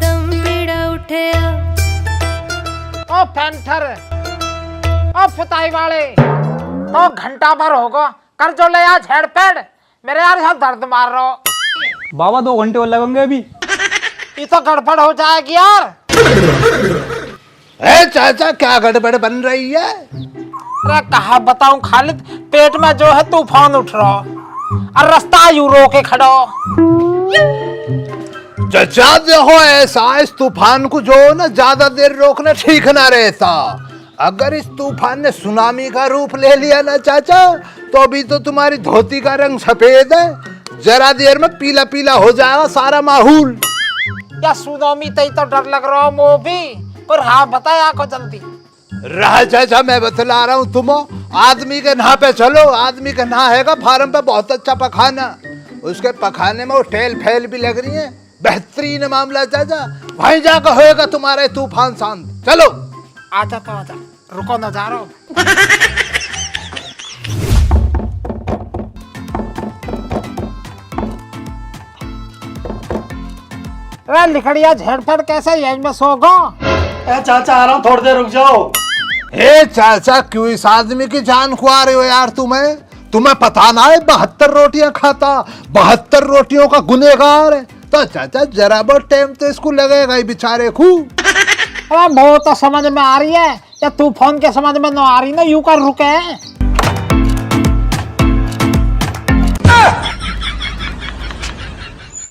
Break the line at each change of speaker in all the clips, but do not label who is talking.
दम पीड़ा उठे।
ओ पेंटर, ओ पुताई वाले, तो घंटा भर होगा कर जो ले यार झेड़पेड़, मेरे यार यहाँ दर्द मार रहा हो।
बाबा 2 घंटे और लगेंगे अभी।
ये तो गड़बड़ हो जाएगी यार।
ए चाचा क्या गड़बड़ बन रही है?
अरे कहा बताऊं खालिद, पेट में जो है तूफान उठ रहा और रास्ता यूं रोके खड़ो।
चाचा देखो ऐसा, इस तूफान को जो ना ज्यादा देर रोकना ठीक ना रहता। अगर इस तूफान ने सुनामी का रूप ले लिया ना चाचा, तो अभी तो तुम्हारी धोती का रंग सफेद है, जरा देर में पीला पीला हो जाएगा सारा माहौल।
या सुनामी तई तो डर लग रहा मो भी, पर हाँ बताया को जल्दी।
रहा चाचा मैं बतला रहा हूँ तुम आदमी के नहा पे चलो। आदमी का नहा हैगा फार्म पे बहुत अच्छा पखाना, उसके पखाने में वो टेल फैल भी लग रही है, बेहतरीन मामला चाचा। वहीं जाकर होएगा तुम्हारा तूफान शांत। चलो
आजा तो आजा, रुको न जा रहा हूँ। लिखड़िया झेड़फेड़ कैसे यही में सोगो?
चाचा आ रहा हूँ, थोड़ी देर रुक जाओ।
हे चाचा क्यों इस आदमी की जान खुआ रहे हो यार? तुम्हें पता ना है 72 रोटियां खाता, 72 रोटियों का गुनेगार है। तो चाचा जरा बहुत टाइम तो इसको लगेगा ही बेचारे को।
अरे वो तो समझ में आ रही है, या तूफान के समझ में न आ रही ना, यूं कर रुके।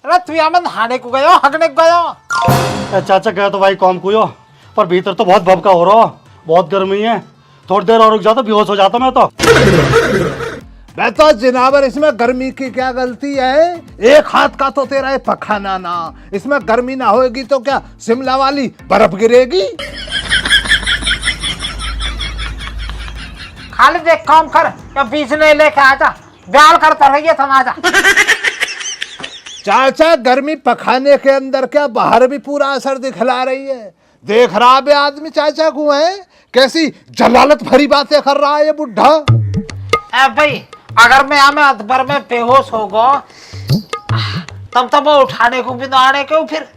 अरे तू यहाँ नहाने को गयो, हगने को गयो?
चाचा गया तो भाई कौन को, पर भीतर तो बहुत भभका हो रहा, बहुत गर्मी है। थोड़ी देर और रुक जाता, बेहोश हो जाता मैं तो।
मैं तो जनाबर इसमें गर्मी की क्या गलती है? एक हाथ का तो तेरा है पखाना ना, इसमें गर्मी ना होगी तो क्या शिमला वाली बर्फ गिरेगी?
खाली एक काम कर, या बीच ने लेके आजा, ब्याल करता रहिए था ना। आजा
चाचा गर्मी पखाने के अंदर क्या बाहर भी पूरा असर दिखला रही है। देख रहा बे आदमी चाचा को है कैसी जलालत भरी बातें कर रहा है ये बुढ़ा।
भाई अगर मैं हमें अदबर में बेहोश होगा तब तब वो उठाने को भी ना आने को फिर।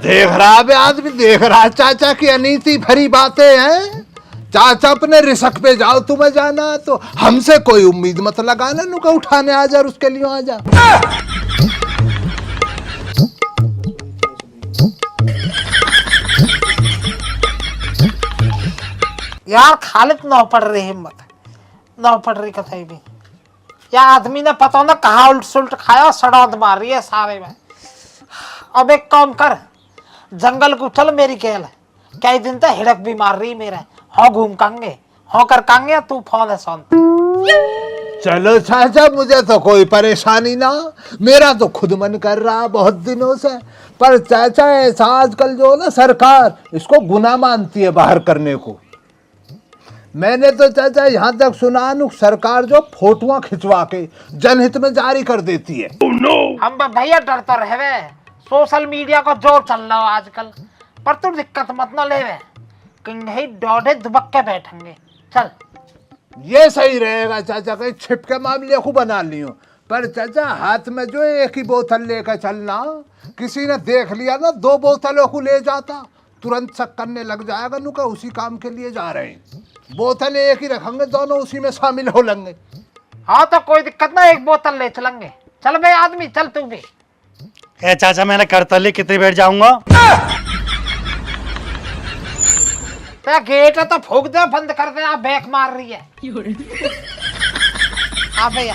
देख रहा बे आदमी, देख रहा चाचा की अनीति भरी बातें हैं। चाचा अपने रिस्क पे जाओ, तुम्हें जाना तो हमसे कोई उम्मीद मत लगाना नुका उठाने आ जा और उसके लिए आ जा।
यार खालिद नौ पड़ रही हिम्मत, नौ पड़ रही कथई भी। या आदमी ने पता ना कहा उल्ट सुल्ट खाया, सड़ौंद मार रही है सारे में। अब एक काम कर, जंगल को चल मेरी केल, कई दिन तक हिड़क भी मार रही मेरे। हाँ घूम कांगे, हाँ कर कांगे, तू फोन है सोन।
चलो चाचा मुझे तो कोई परेशानी ना, मेरा तो खुद मन कर रहा बहुत दिनों से। पर चाचा ऐसा आजकल जो ना सरकार इसको गुनाह मानती है बाहर करने को। मैंने तो चाचा यहाँ तक सुना नु सरकार जो फोटोआं खिंचवा के जनहित में जारी कर देती है।
हम भैया डरता रहे, सोशल मीडिया का जोर चल रहा है आजकल। पर तू दिक्कत मत न ले, कहीं डोडे दुबक के बैठेंगे। चल
ये सही रहेगा चाचा, कहीं छिप के मामले को बना लियो। पर चाचा हाथ में जो एक ही बोतल लेकर चलना, किसी ने देख लिया ना 2 बोतलों को ले जाता, तुरंत शक करने लग जाएगा नु का उसी काम के लिए जा रहे हैं। बोतल एक ही रखेंगे, दोनों उसी में शामिल हो लेंगे।
हाँ तो कोई दिक्कत ना, एक बोतल ले चलेंगे। चल भाई आदमी चल तू भी।
चाचा मैंने करतली कितनी बैठ जाऊंगा?
तो गेट है तो फूक दे, बंद कर दे, आप बैक मार रही है। हाँ भैया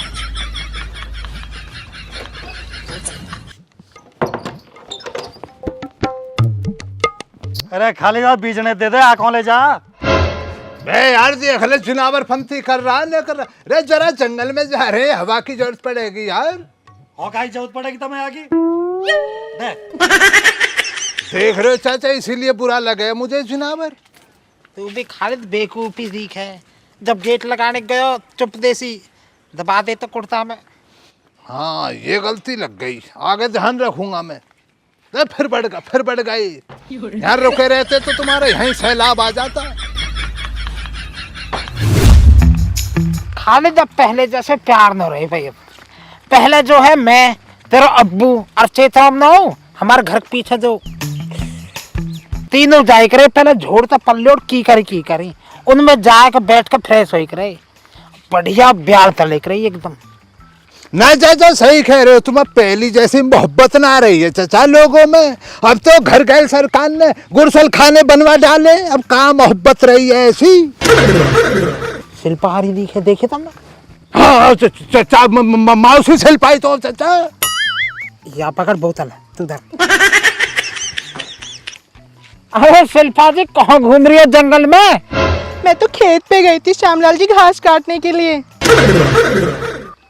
अरे खाली बात बीजने दे दे, आंखों ले जा।
बे यार देख ले जुनावर फंती कर रहा न कर रहा। रे जरा जंगल में जा रहे, हवा की जरूरत पड़ेगी यार।
और काई जरूरत पड़ेगी तुम्हें आगे?
देख रहे हो चाचा, इसीलिए बुरा लगे मुझे जुनावर।
तू भी खालिद बेवकूफी सीख है। जब गेट लगाने गयो चुप देसी दबा दे तो कुर्ता में।
हाँ ये गलती लग गई, आगे ध्यान रखूंगा मैं। तो फिर बढ़ गई। यहाँ रुके रहते तो तुम्हारे यहीं सैलाब आ जाता।
खालिद अब पहले जैसे प्यार न रहे भाई। अब पहले जो है मैं तेरा अब्बू और चेतराम ना हो, हमारे घर के पीछे जो तीनों जाए करे पहले झोड़ तो पल्ले और की करी उनमें जाके बैठ के फ्रेश हो करे बढ़िया ब्याल तले करे एकदम।
ना चाचा सही कह रहे हो तुम, अब पहली जैसी मोहब्बत ना रही है चाचा लोगों में। अब तो घर गए सरकार ने गुरसल खाने बनवा डाले, अब कहाँ मोहब्बत रही है ऐसी।
शिल्पहारी देखे तुमने?
हाँ चाचा मौसी शिल्पाई तो चाचा।
या पकड़ बोतल तू धर। अरे शिल्पा जी कहाँ घूम रही है जंगल में?
मैं तो खेत पे गई थी श्यामलाल जी घास काटने के लिए।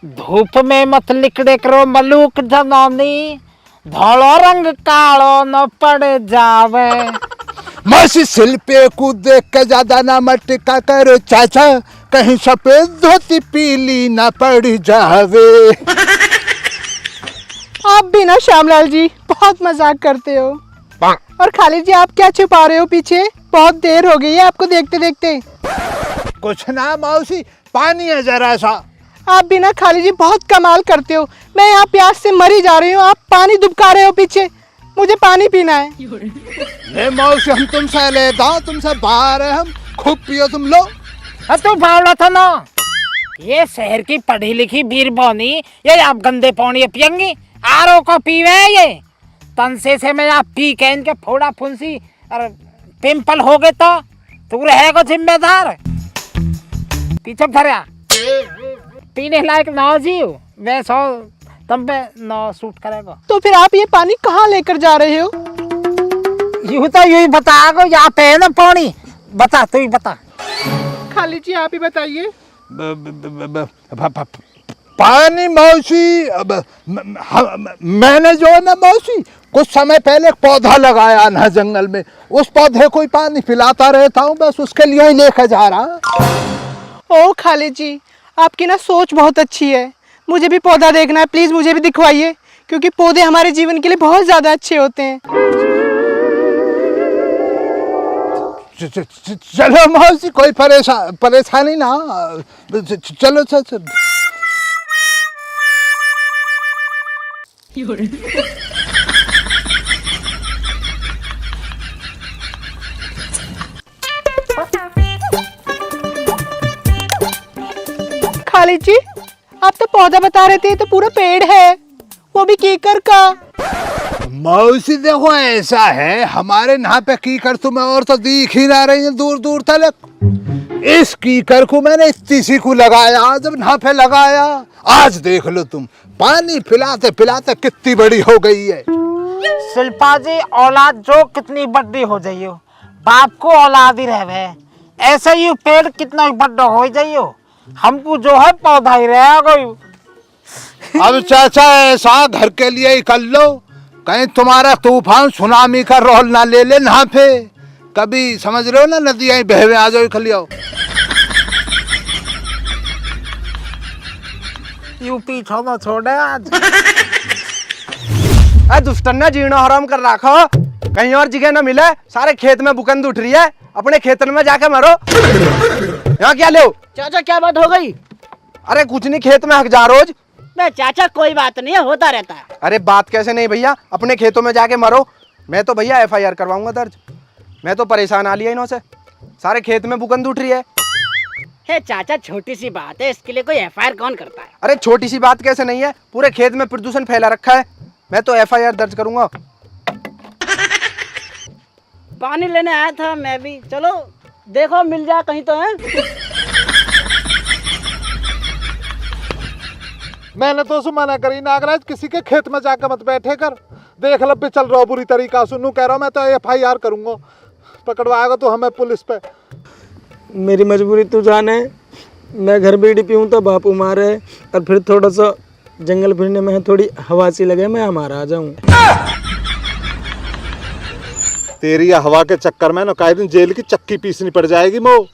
धूप में मत लिकड़े करो मलूक जनानी, धौलो रंग कालो न पड़ जावे।
मौसी शिल्पे को देख के ज्यादा ना मटका करो चाचा, कहीं सफेद धोती पीली ना पड़ जावे।
आप भी ना श्यामलाल जी बहुत मजाक करते हो। और खाली जी आप क्या छुपा रहे हो पीछे? बहुत देर हो गई है आपको देखते देखते।
कुछ ना मौसी, पानी है जरा सा।
आप भी ना खाली जी बहुत कमाल करते हो। मैं यहाँ प्यास से मरी जा रही हूँ, आप पानी दुबका रहे हो पीछे। मुझे पानी पीना है।
ये मौसी हम तुमसे लेता, तुमसे बाहर है, हम खूब पियो तुम लो।
तू बावड़ा था ना, ये शहर की पढ़ी लिखी वीर बौनी ये आप गंदे पानी पियंगी। आरो को पीवे ये तनसे से मैं आप पी के इनके फोड़ा फुंसी और पिंपल हो गए तो तू रहेगा जिम्मेदार। पीछे धरा पीने लायक ना जीव वैसा तब पे ना सूट करेगा।
तो फिर आप ये पानी कहाँ लेकर जा रहे हो?
यूं तो यही बताओ यहाँ पे है ना पानी। बता तू ही बता।
खाली जी आप ही बताइए।
पानी मौसी, मैंने जो है ना मौसी कुछ समय पहले एक पौधा लगाया ना जंगल में, उस पौधे को ही पानी पिलाता रहता हूँ, बस उसके लिए ही लेकर जा रहा।
ओ खाली जी आपकी ना सोच बहुत अच्छी है। मुझे भी पौधा देखना है, प्लीज मुझे भी दिखवाइए, क्योंकि पौधे हमारे जीवन के लिए बहुत ज्यादा अच्छे होते हैं।
चलो मौसी कोई परेशानी ना, चलो चलो।
खालिद जी आप तो पौधा बता रहे थे, तो पूरा पेड़ है, वो भी कीकर का।
मौसी देखो ऐसा है, हमारे यहाँ पे कीकर तुम्हें और तो दिख ही ना रही है दूर दूर तक। इस कीकर को मैंने इतनी सी को लगाया, जब यहाँ पे लगाया आज देख लो तुम, पानी पिलाते पिलाते कितनी बड़ी हो गई है।
शिल्पा जी औलाद जो कितनी बड़ी हो जाइयो बाप को औलाद ही रहे, ऐसे ही पेड़ कितना बड़ा हो जाइयो हमको जो है पौधा ही रहेगा।
अब चाचा ऐसा घर के लिए ही कर लो, कहीं तुम्हारा तूफान सुनामी का रोल ना ले ले यहाँ पे, कभी समझ रहे हो ना नदियाँ बहवे आ जाओ खलियाओ।
यूपी छोड़ो छोड़े आज।
दुष्टन्ना जीना हराम कर रखो, कहीं और जगह न मिले, सारे खेत में बुकंद उठ रही है, अपने खेतन में जाके मरो। यहाँ क्या ले?
चाचा क्या बात हो गई?
अरे कुछ नहीं, खेत में हक जा रोज।
मैं चाचा कोई बात नहीं है, होता रहता है।
अरे बात कैसे नहीं भैया, अपने खेतों में जाके मरो। मैं तो भैया FIR करवाऊंगा दर्ज, मैं तो परेशान आ लिया इन्हों से, सारे खेत में बुकंद उठ रही है।
हे चाचा छोटी सी बात है, इसके लिए कोई FIR कौन करता है?
अरे छोटी सी बात कैसे नहीं है, पूरे खेत में प्रदूषण फैला रखा है, मैं तो FIR दर्ज करूंगा।
पानी लेने आया था मैं भी, चलो देखो मिल जाए कहीं तो है।
मैंने तो उसे मना करी नागराज, किसी के खेत में जाकर मत बैठे कर, देख लब भी चल रहा बुरी तरीका सुनू, कह रहा हूँ मैं तो FIR करूंगा, पकड़वाएगा तो हमें पुलिस पे।
मेरी मजबूरी तू जाने, मैं घर बीड़ी पीऊँ तो बापू मारे, और फिर थोड़ा सा जंगल फिरने में थोड़ी हवा सी लगे मैं हमारा आ जाऊँ।
तेरी हवा के चक्कर में ना कई दिन जेल की चक्की पीसनी पड़ जाएगी मो,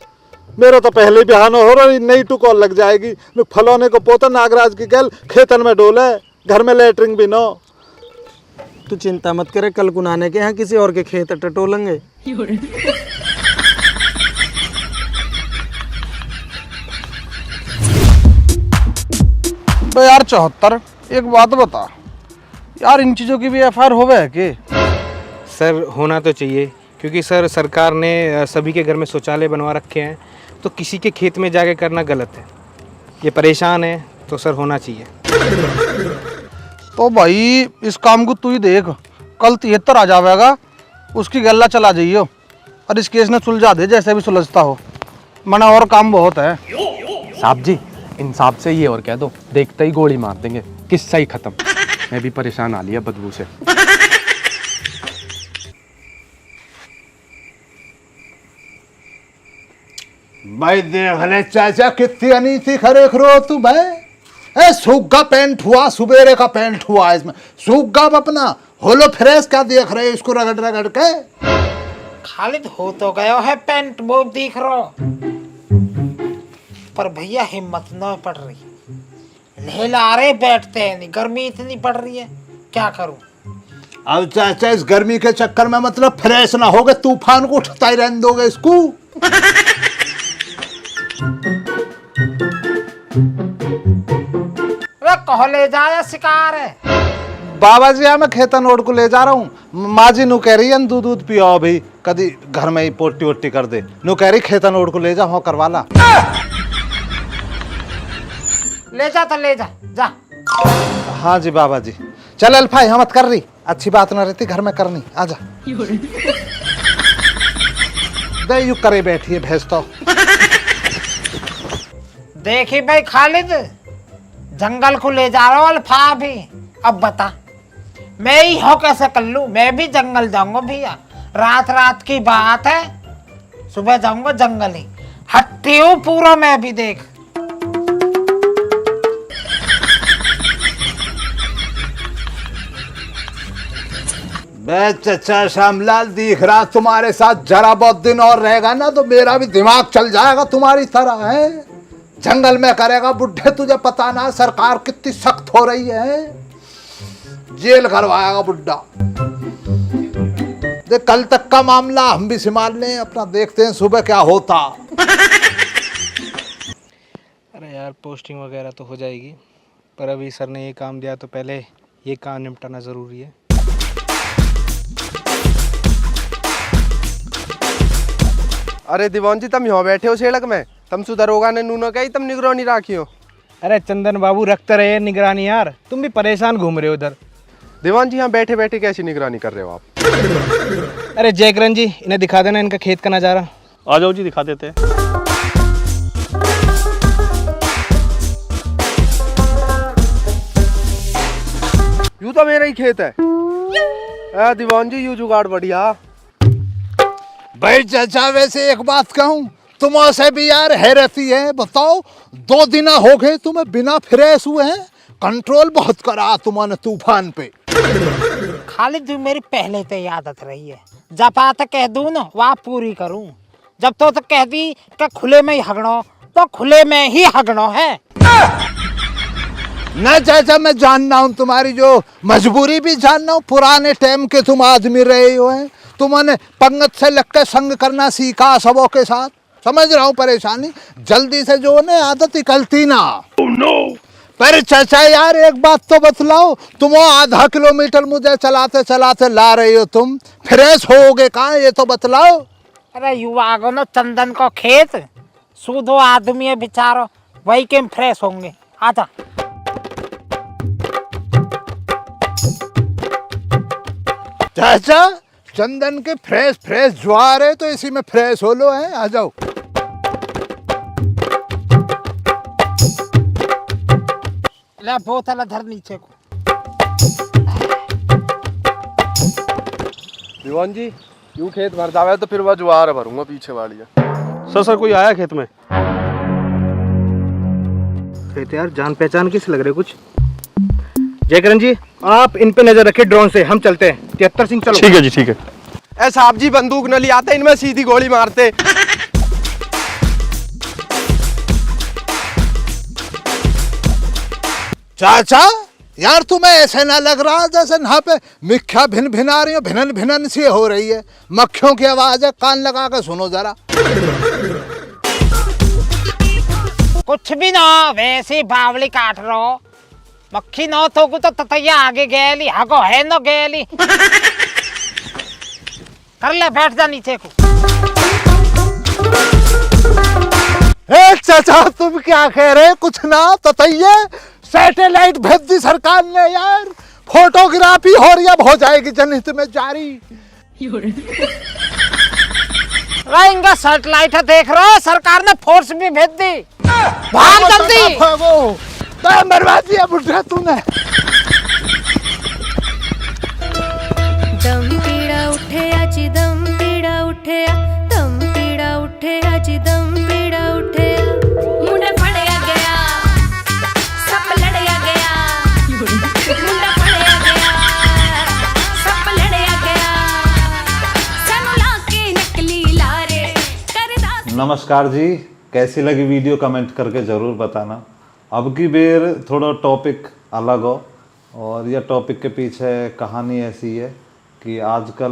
मेरा तो पहले ही बिहान हो रहा, नई टू कॉल लग जाएगी। फलोने को पोता नागराज की गल खेतन में डोले, घर में लेटरिंग भी नो।
तू चिंता मत करे, कल कुनाने के यहाँ किसी और के खेत टटोलेंगे।
यार 74, एक बात बता यार, इन चीज़ों की भी FIR होवे है कि?
सर होना तो चाहिए, क्योंकि सर सरकार ने सभी के घर में शौचालय बनवा रखे हैं, तो किसी के खेत में जाके करना गलत है। ये परेशान है तो सर होना चाहिए।
तो भाई इस काम को तू ही देख, कल 73 आ जाएगा, उसकी गल्ला चला जाइयो और इस केस ने सुलझा दे जैसे भी सुलझता हो, मना और काम बहुत है।
साहब जी इंसाफ से ये और कह दो, देखते ही गोली मार देंगे, किस्सा ही खत्म। मैं भी परेशान आ लिया बदबू से।
भाई देख ले चाचा कितनी अनीति खरे खरो तू भाई। ए सूखा पेंट हुआ, सुबेरे का पेंट हुआ, इसमें सूखा अपना होलो फ्रेश क्या देख रहे इसको रगड़ रगड़ के।
खालिद हो तो गयो है पेंट वो दिख रहा, पर भैया हिम्मत न पड़ रही, नहला रहे बैठते हैं नहीं, गर्मी इतनी पड़ रही है क्या करूं।
अब चाचा इस गर्मी के चक्कर में मतलब फ्रेश ना होगे, तूफान को उठता ही रहने दोगे इसको।
वे कहो ले जाया शिकार है।
बाबा जी मैं खेतन ओढ़ को ले जा रहा हूँ। माँ जी नु कह रही है दूध दूध पियो अभी, कभी घर में ही पोटी वोटी कर दे। नु कह रही खेतन ओढ़ को ले जा, हो करवा ला।
ले जा तो ले जा जा।
हाँ जी बाबा जी। चल अल्फा हिम्मत कर रही, अच्छी बात ना रहती घर में करनी, आजा। दे यू करे बैठी है भैंस तो।
देखी भाई खालिद, जंगल को ले जा रहा हूँ अल्फा भी। अब बता मैं ही हो कैसे कर लूं, मैं भी जंगल जाऊंगा भैया। रात रात की बात है, सुबह जाऊंगा जंगल ही, हट्टी हूँ पूरा मैं भी। देख
बे चचा श्यामलाल दिख रहा तुम्हारे साथ जरा बहुत दिन और रहेगा ना तो मेरा भी दिमाग चल जाएगा तुम्हारी तरह है। जंगल में करेगा बुढ़े, तुझे पता ना सरकार कितनी सख्त हो रही है, जेल करवाएगा बुढ़ा। देख कल तक का मामला हम भी संभाल लें अपना, देखते हैं सुबह क्या होता।
अरे यार पोस्टिंग वगैरह तो हो जाएगी, पर अभी सर ने ये काम दिया तो पहले ये काम निपटाना ज़रूरी है।
अरे दीवान जी तुम यहाँ बैठे हो सड़क में, तुम सुधरोगा ने नूनो कही तुम निगरानी राखियो।
अरे चंदन बाबू रखते रहे निगरानी यार, तुम भी परेशान घूम रहे हो उधर।
दीवान जी यहाँ बैठे बैठे कैसी निगरानी कर रहे हो आप?
अरे जयकरण जी इन्हें दिखा देना इनका खेत का नज़ारा।
आ जाओ जी दिखा देते हैं।
यूँ तो मेरा ही खेत है। दीवान जी यूँ जुगाड़ बढ़िया।
भाई चाचा वैसे एक बात कहूँ, तुमसे भी यार हैरती है। बताओ 2 दिन हो गए तुम्हें बिना फ्रेश हुए हैं, कंट्रोल बहुत करा तुमने तूफान पे।
खालिद भी मेरी पहले से आदत रही है, जब बात कह दूं ना वह पूरी करूं। जब तो कह दी कि खुले में ही हगड़ो तो खुले में ही हगड़ो है।
ना चाचा मैं जानना हूँ तुम्हारी जो मजबूरी भी जानना हूँ, पुराने टाइम के तुम आदमी रहे हो हैं, तुमने पंगत से लग के संग करना सीखा सबों के साथ। समझ रहा हूँ परेशानी, जल्दी से जो है आदत निकलती ना। पर चाचा यार एक बात तो बतलाओ, तुम आधा किलोमीटर मुझे चलाते चलाते ला रही हो, तुम फ्रेश होगे कहाँ ये तो बतलाओ।
अरे युवा गो न चंदन को खेत, सूदो आदमी है बेचारो, वही के फ्रेश होंगे। आजा
चाचा चंदन के फ्रेश फ्रेश ज्वार है तो इसी में फ्रेश हो लो है, आ जाओ।
ले बोतल धर नीचे को।
दीवान जी यूँ खेत भर जावे तो फिर वह ज्वार भरूंगा पीछे वाली है।
सर कोई आया खेत में?
कहते यार जान पहचान किस लग रहे कुछ। जयकरण जी आप इन पे नजर रखे ड्रोन से, हम चलते हैं। 73 सिंह चलो।
ठीक है जी ठीक है।
ए साहब जी बंदूक न ले आते, इनमें सीधी गोली मारते।
चाचा यार तुम्हें ऐसे ना लग रहा जैसे यहाँ पे मिख्या भिन भिना रही हो, भिनन भिनन सी हो रही है, मक्खियों की आवाज है, कान लगा कर सुनो जरा।
कुछ भी ना वैसे बावली काट रहो, मक्खी न तो ततैया आगे गैली हगो है न गैली। कर ले, बैठ जा नीचे को।
ए चाचा तुम क्या कह रहे, कुछ ना बताइए। सैटेलाइट भेज दी सरकार ने यार, फोटोग्राफी हो रही, अब हो जाएगी जनहित में जारी।
रहेंगे सैटेलाइट देख रहे हो, सरकार ने फोर्स भी भेज दी। भाग जल्दी।
वो मरवा दिया बुढ़ा तूने।
दम पीड़ा उठे आजी, दम पीड़ा उठे, दम पीड़ा उठे आजी, दम पीड़ा उठे। मुंडा फड़या गया, सब लड़या गया, मुंडा फड़या गया, सब लड़या गया, सानू लाके नकली लारे करदा।
नमस्कार जी, कैसी लगी वीडियो कमेंट करके ज़रूर बताना। अब की बेर थोड़ा टॉपिक अलग हो, और यह टॉपिक के पीछे कहानी ऐसी है कि आजकल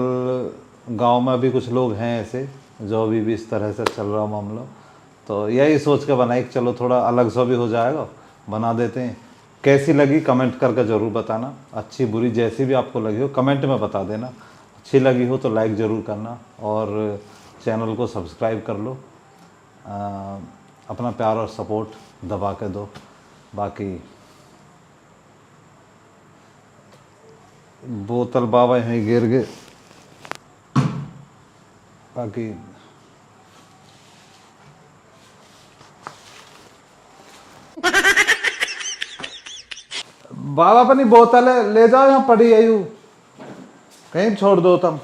गांव में भी कुछ लोग हैं ऐसे जो अभी भी इस तरह से चल रहा मामला, तो यही सोच के बनाई कि चलो थोड़ा अलग सा भी हो जाएगा, बना देते हैं। कैसी लगी कमेंट करके ज़रूर बताना, अच्छी बुरी जैसी भी आपको लगी हो कमेंट में बता देना। अच्छी लगी हो तो लाइक ज़रूर करना और चैनल को सब्सक्राइब कर लो। अपना प्यार और सपोर्ट दबा के दो। बाकी बोतल बाबा यहीं गिर गए, बाकी बाबा अपनी बोतल है ले जाओ, यहाँ पड़ी है यूं, कहीं छोड़ दो तुम।